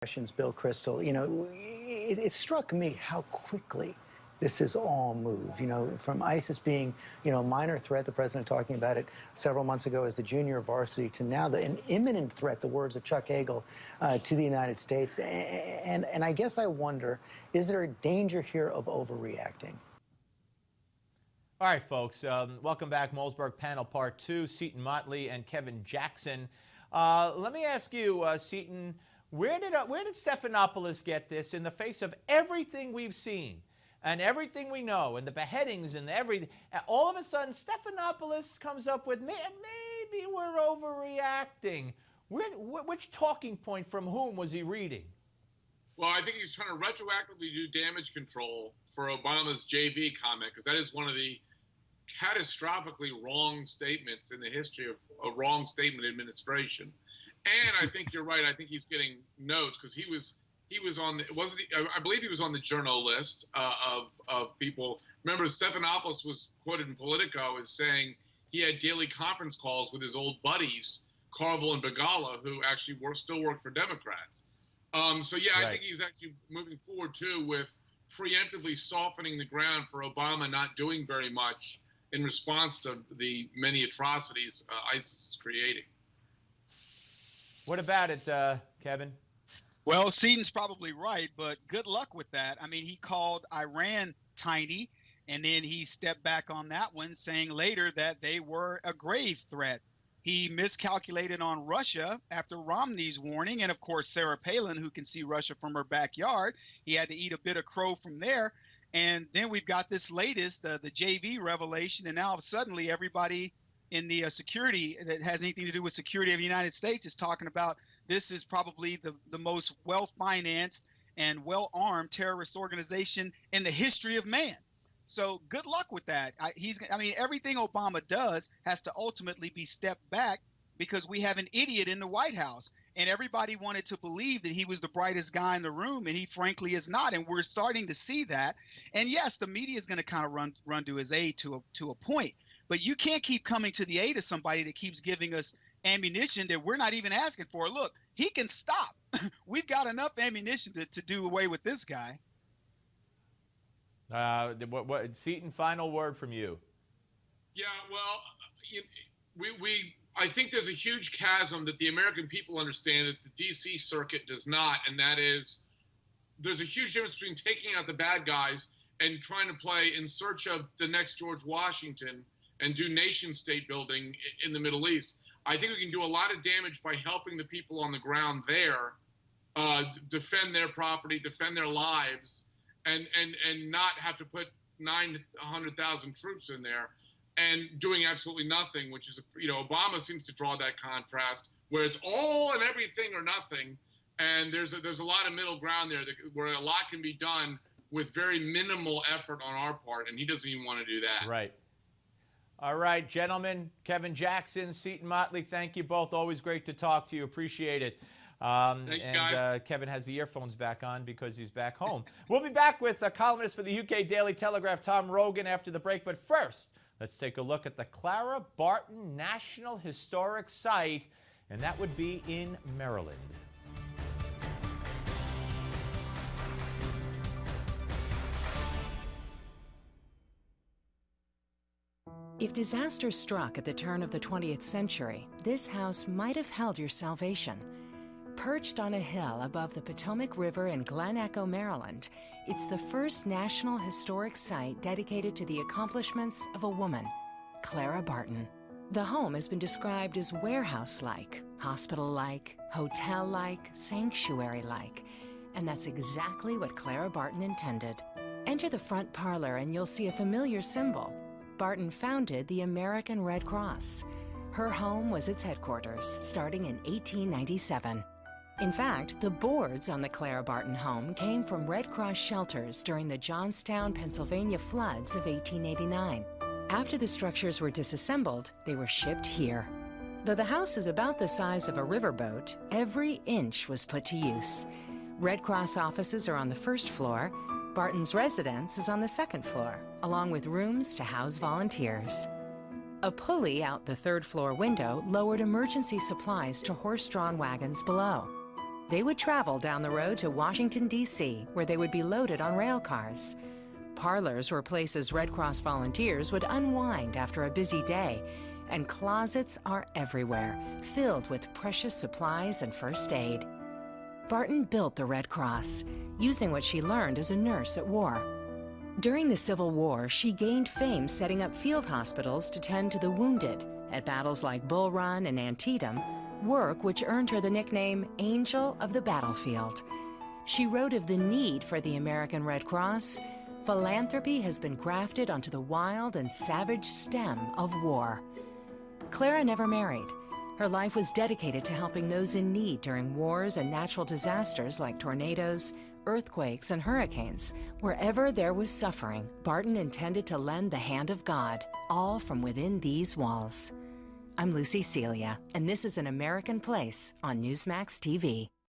questions, Bill Kristol. It struck me how quickly this has all moved, from ISIS being, a minor threat, the president talking about it several months ago as the junior varsity, to now an imminent threat, the words of Chuck Hagel, to the United States. And I guess I wonder, is there a danger here of overreacting? All right, folks, welcome back. Malzberg panel part 2, Seton Motley and Kevin Jackson. Let me ask you, Seton, where did Stephanopoulos get this in the face of everything we've seen? And everything we know, and the beheadings and everything, all of a sudden, Stephanopoulos comes up with, maybe we're overreacting. Which talking point from whom was he reading? Well, I think he's trying to retroactively do damage control for Obama's JV comment, because that is one of the catastrophically wrong statements in the history of a wrong statement administration. And I think you're right. I think he's getting notes because he was on I believe he was on the journal list of people. Remember, Stephanopoulos was quoted in Politico as saying he had daily conference calls with his old buddies, Carville and Begala, who actually still work for Democrats. So yeah, right. I think he's actually moving forward too with preemptively softening the ground for Obama not doing very much in response to the many atrocities ISIS is creating. What about it, Kevin? Well, Seton's probably right, but good luck with that. I mean, he called Iran tiny, and then he stepped back on that one, saying later that they were a grave threat. He miscalculated on Russia after Romney's warning, and of course, Sarah Palin, who can see Russia from her backyard, he had to eat a bit of crow from there. And then we've got this latest, the JV revelation, and now suddenly everybody in the security that has anything to do with security of the United States is talking about this is probably the most well-financed and well-armed terrorist organization in the history of man. So good luck with that. I mean, everything Obama does has to ultimately be stepped back because we have an idiot in the White House. And everybody wanted to believe that he was the brightest guy in the room, and he frankly is not. And we're starting to see that. And yes, the media is going to kind of run to his aid to a point. But you can't keep coming to the aid of somebody that keeps giving us ammunition that we're not even asking for. Look, he can stop. We've got enough ammunition to do away with this guy. Seton, final word from you. Yeah, well, I think there's a huge chasm that the American people understand that the D.C. circuit does not, and that is there's a huge difference between taking out the bad guys and trying to play in search of the next George Washington and do nation-state building in the Middle East. I think we can do a lot of damage by helping the people on the ground there defend their property, defend their lives, and not have to put 900,000 troops in there and doing absolutely nothing, which is, Obama seems to draw that contrast where it's all and everything or nothing. And there's a lot of middle ground there where a lot can be done with very minimal effort on our part, and he doesn't even want to do that. Right. All right, gentlemen, Kevin Jackson, Seton Motley, thank you both. Always great to talk to you. Appreciate it. Thank you, guys. Kevin has the earphones back on because he's back home. We'll be back with a columnist for the UK Daily Telegraph, Tom Rogan, after the break. But first, let's take a look at the Clara Barton National Historic Site, and that would be in Maryland. If disaster struck at the turn of the 20th century, this house might have held your salvation. Perched on a hill above the Potomac River in Glen Echo, Maryland, it's the first National Historic Site dedicated to the accomplishments of a woman, Clara Barton. The home has been described as warehouse-like, hospital-like, hotel-like, sanctuary-like, and that's exactly what Clara Barton intended. Enter the front parlor and you'll see a familiar symbol. Barton founded the American Red Cross. Her home was its headquarters, starting in 1897. In fact, the boards on the Clara Barton home came from Red Cross shelters during the Johnstown, Pennsylvania floods of 1889. After the structures were disassembled, they were shipped here. Though the house is about the size of a riverboat, every inch was put to use. Red Cross offices are on the first floor. Barton's residence is on the second floor, along with rooms to house volunteers. A pulley out the third floor window lowered emergency supplies to horse-drawn wagons below. They would travel down the road to Washington, D.C., where they would be loaded on rail cars. Parlors were places Red Cross volunteers would unwind after a busy day, and closets are everywhere, filled with precious supplies and first aid. Barton built the Red Cross, using what she learned as a nurse at war. During the Civil War, she gained fame setting up field hospitals to tend to the wounded at battles like Bull Run and Antietam, work which earned her the nickname Angel of the Battlefield. She wrote of the need for the American Red Cross. Philanthropy has been grafted onto the wild and savage stem of war. Clara never married. Her life was dedicated to helping those in need during wars and natural disasters like tornadoes, earthquakes, and hurricanes. Wherever there was suffering, Barton intended to lend the hand of God, all from within these walls. I'm Lucy Celia, and this is An American Place on Newsmax TV.